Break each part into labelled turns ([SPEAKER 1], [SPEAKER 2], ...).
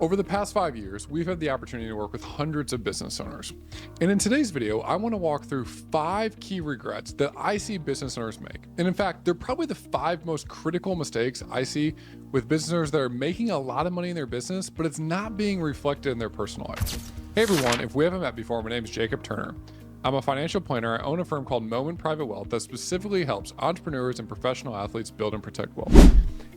[SPEAKER 1] Over the past 5 years, we've had the opportunity to work with hundreds of business owners. And in today's video, I want to walk through 5 key regrets that I see business owners make. And in fact, they're probably the 5 most critical mistakes I see with business owners that are making a lot of money in their business, but it's not being reflected in their personal life. Hey everyone, if we haven't met before, my name is Jacob Turner. I'm a financial planner. I own a firm called Moment Private Wealth that specifically helps entrepreneurs and professional athletes build and protect wealth.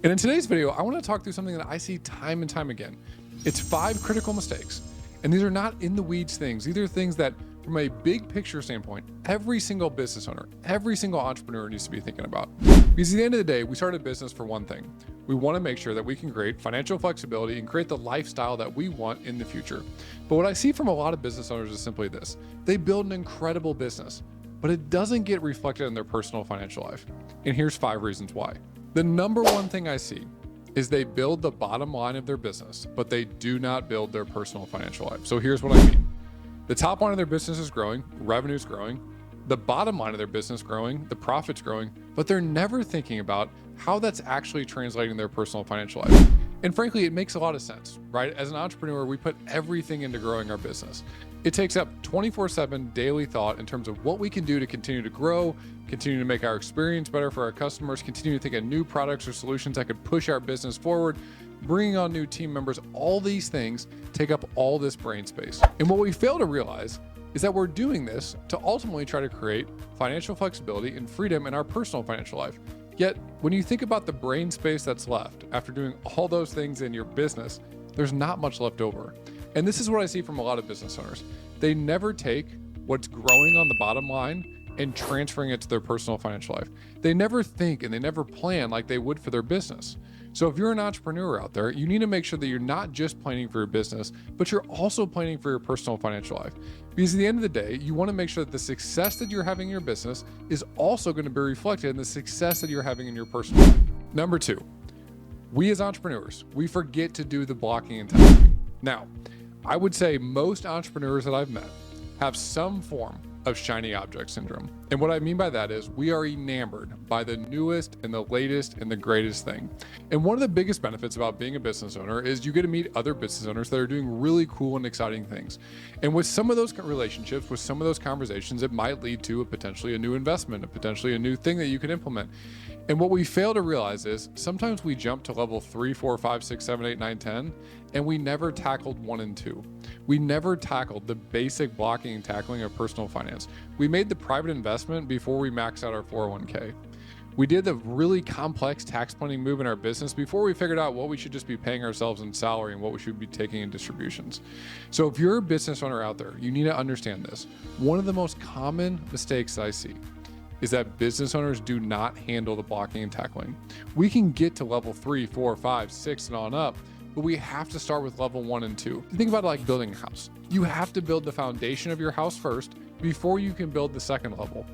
[SPEAKER 1] And in today's video, I want to talk through something that I see time and time again. It's 5 critical mistakes. And these are not in the weeds things. These are things that, from a big picture standpoint, every single business owner, every single entrepreneur needs to be thinking about. Because at the end of the day, we start a business for one thing. We want to make sure that we can create financial flexibility and create the lifestyle that we want in the future. But what I see from a lot of business owners is simply this. They build an incredible business, but it doesn't get reflected in their personal financial life. And here's 5 reasons why. The number one thing I see is they build the bottom line of their business, but they do not build their personal financial life. So here's what I mean. The top line of their business is growing, revenue's growing, the bottom line of their business growing, the profit's growing, but they're never thinking about how that's actually translating their personal financial life. And frankly, it makes a lot of sense, right? As an entrepreneur, we put everything into growing our business. It takes up 24/7 daily thought in terms of what we can do to continue to grow, continue to make our experience better for our customers, continue to think of new products or solutions that could push our business forward, bringing on new team members. All these things take up all this brain space. And what we fail to realize is that we're doing this to ultimately try to create financial flexibility and freedom in our personal financial life. Yet, when you think about the brain space that's left after doing all those things in your business, there's not much left over. And this is what I see from a lot of business owners. They never take what's growing on the bottom line and transferring it to their personal financial life. They never think and they never plan like they would for their business. So if you're an entrepreneur out there, you need to make sure that you're not just planning for your business, but you're also planning for your personal financial life. Because at the end of the day, you want to make sure that the success that you're having in your business is also going to be reflected in the success that you're having in your personal life. Number 2, we as entrepreneurs, we forget to do the blocking and tackling. Now, I would say most entrepreneurs that I've met have some form of shiny object syndrome. And what I mean by that is we are enamored by the newest and the latest and the greatest thing. And one of the biggest benefits about being a business owner is you get to meet other business owners that are doing really cool and exciting things. And with some of those relationships, with some of those conversations, it might lead to potentially a new investment, potentially a new thing that you can implement. And what we fail to realize is sometimes we jump to level 3, 4, 5, 6, 7, 8, 9, 10, and we never tackled 1 and 2. We never tackled the basic blocking and tackling of personal finance. We made the private investment before we maxed out our 401k. We did the really complex tax planning move in our business before we figured out what we should just be paying ourselves in salary and what we should be taking in distributions. So if you're a business owner out there, you need to understand this. One of the most common mistakes I see is that business owners do not handle the blocking and tackling. We can get to level 3, 4, 5, 6 and on up, but we have to start with level 1 and 2. You think about it like building a house. You have to build the foundation of your house first before you can build the second level.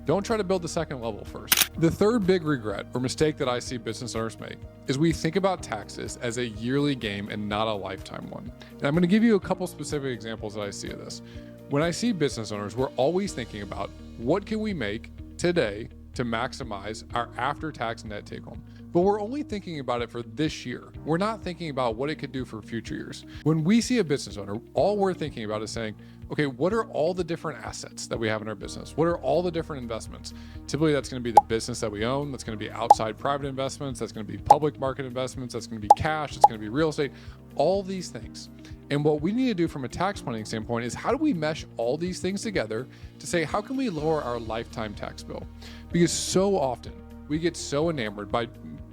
[SPEAKER 1] Don't try to build the second level first. The third big regret or mistake that I see business owners make is we think about taxes as a yearly game and not a lifetime one. And I'm going to give you a couple specific examples that I see of this. When I see business owners, we're always thinking about what can we make today to maximize our after-tax net take home. But we're only thinking about it for this year. We're not thinking about what it could do for future years. When we see a business owner, all we're thinking about is saying, okay, what are all the different assets that we have in our business? What are all the different investments? Typically, that's going to be the business that we own. That's going to be outside private investments. That's going to be public market investments. That's going to be cash. It's going to be real estate, all these things. And what we need to do from a tax planning standpoint is how do we mesh all these things together to say, how can we lower our lifetime tax bill? Because so often we get so enamored by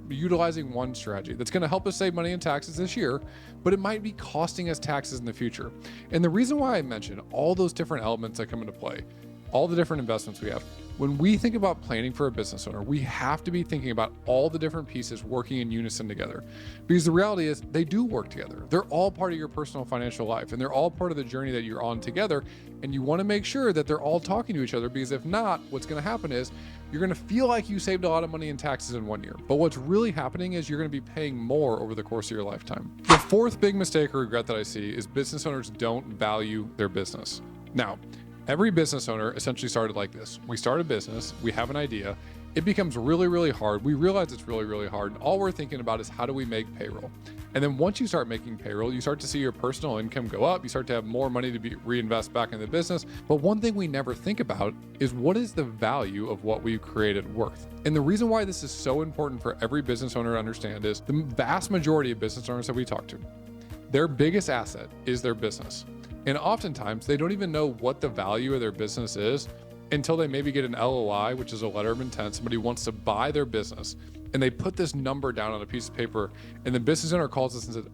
[SPEAKER 1] utilizing one strategy that's going to help us save money in taxes this year, but it might be costing us taxes in the future. And the reason why I mentioned all those different elements that come into play, all the different investments we have, when we think about planning for a business owner, we have to be thinking about all the different pieces working in unison together. Because the reality is they do work together. They're all part of your personal financial life and they're all part of the journey that you're on together. And you want to make sure that they're all talking to each other, because if not, what's going to happen is you're going to feel like you saved a lot of money in taxes in 1 year. But what's really happening is you're going to be paying more over the course of your lifetime. The fourth big mistake or regret that I see is business owners don't value their business. Now, every business owner essentially started like this. We start a business, we have an idea, it becomes really, really hard. We realize it's really, really hard. And all we're thinking about is how do we make payroll? And then once you start making payroll, you start to see your personal income go up. You start to have more money to reinvest back in the business. But one thing we never think about is what is the value of what we've created worth? And the reason why this is so important for every business owner to understand is the vast majority of business owners that we talk to, their biggest asset is their business. And oftentimes they don't even know what the value of their business is until they maybe get an LOI, which is a letter of intent. Somebody wants to buy their business and they put this number down on a piece of paper, and the business owner calls us and says,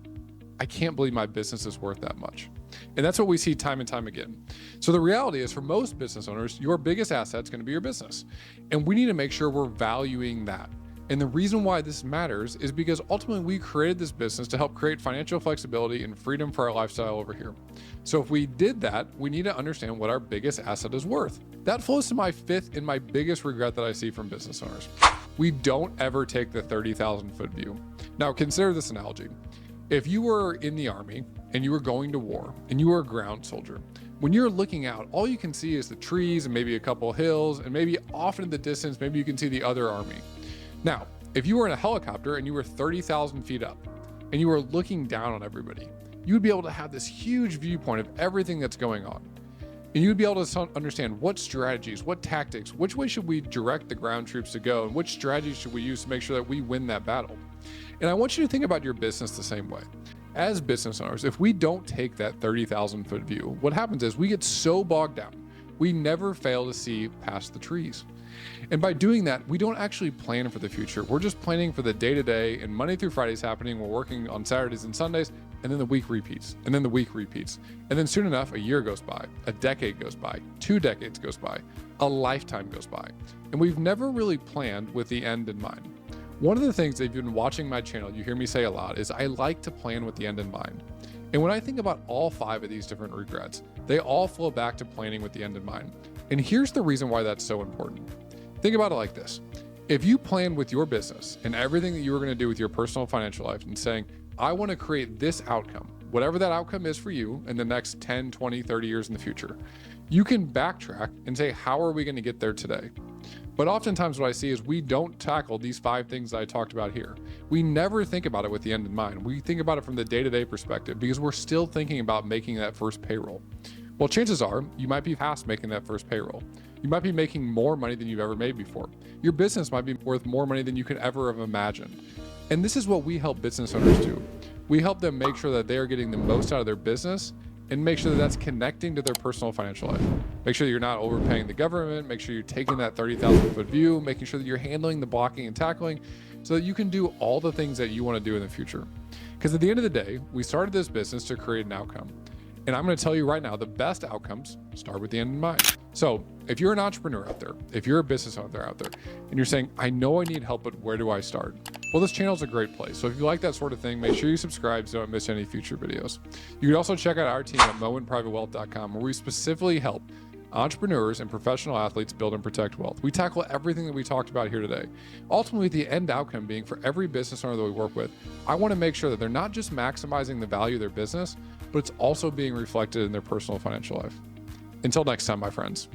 [SPEAKER 1] I can't believe my business is worth that much. And that's what we see time and time again. So the reality is, for most business owners, your biggest asset is going to be your business. And we need to make sure we're valuing that. And the reason why this matters is because ultimately we created this business to help create financial flexibility and freedom for our lifestyle over here. So if we did that, we need to understand what our biggest asset is worth. That flows to my fifth and my biggest regret that I see from business owners. We don't ever take the 30,000 foot view. Now consider this analogy. If you were in the army and you were going to war and you were a ground soldier, when you're looking out, all you can see is the trees and maybe a couple hills, and maybe off in the distance, maybe you can see the other army. Now, if you were in a helicopter and you were 30,000 feet up and you were looking down on everybody, you would be able to have this huge viewpoint of everything that's going on. And you would be able to understand what strategies, what tactics, which way should we direct the ground troops to go, and which strategies should we use to make sure that we win that battle. And I want you to think about your business the same way. As business owners, if we don't take that 30,000 foot view, what happens is we get so bogged down, we never fail to see past the trees. And by doing that, we don't actually plan for the future. We're just planning for the day-to-day, and Monday through Friday is happening. We're working on Saturdays and Sundays, and then the week repeats, and then the week repeats. And then soon enough, a year goes by, a decade goes by, 2 decades goes by, a lifetime goes by. And we've never really planned with the end in mind. One of the things that if you've been watching my channel, you hear me say a lot, is I like to plan with the end in mind. And when I think about all 5 of these different regrets, they all flow back to planning with the end in mind. And here's the reason why that's so important. Think about it like this. If you plan with your business and everything that you are going to do with your personal financial life and saying, I want to create this outcome, whatever that outcome is for you in the next 10, 20, 30 years in the future, you can backtrack and say, how are we going to get there today? But oftentimes what I see is we don't tackle these 5 things that I talked about here. We never think about it with the end in mind. We think about it from the day-to-day perspective because we're still thinking about making that first payroll. Well, chances are you might be past making that first payroll. You might be making more money than you've ever made before. Your business might be worth more money than you could ever have imagined. And this is what we help business owners do. We help them make sure that they are getting the most out of their business and make sure that that's connecting to their personal financial life. Make sure that you're not overpaying the government, make sure you're taking that 30,000 foot view, making sure that you're handling the blocking and tackling so that you can do all the things that you want to do in the future. Because at the end of the day, we started this business to create an outcome. And I'm going to tell you right now, the best outcomes start with the end in mind. So if you're an entrepreneur out there, if you're a business owner out there, and you're saying, I know I need help, but where do I start? Well, this channel is a great place. So if you like that sort of thing, make sure you subscribe so you don't miss any future videos. You can also check out our team at moenprivatewealth.com, where we specifically help entrepreneurs and professional athletes build and protect wealth. We tackle everything that we talked about here today. Ultimately, the end outcome being for every business owner that we work with, I want to make sure that they're not just maximizing the value of their business, but it's also being reflected in their personal financial life. Until next time, my friends.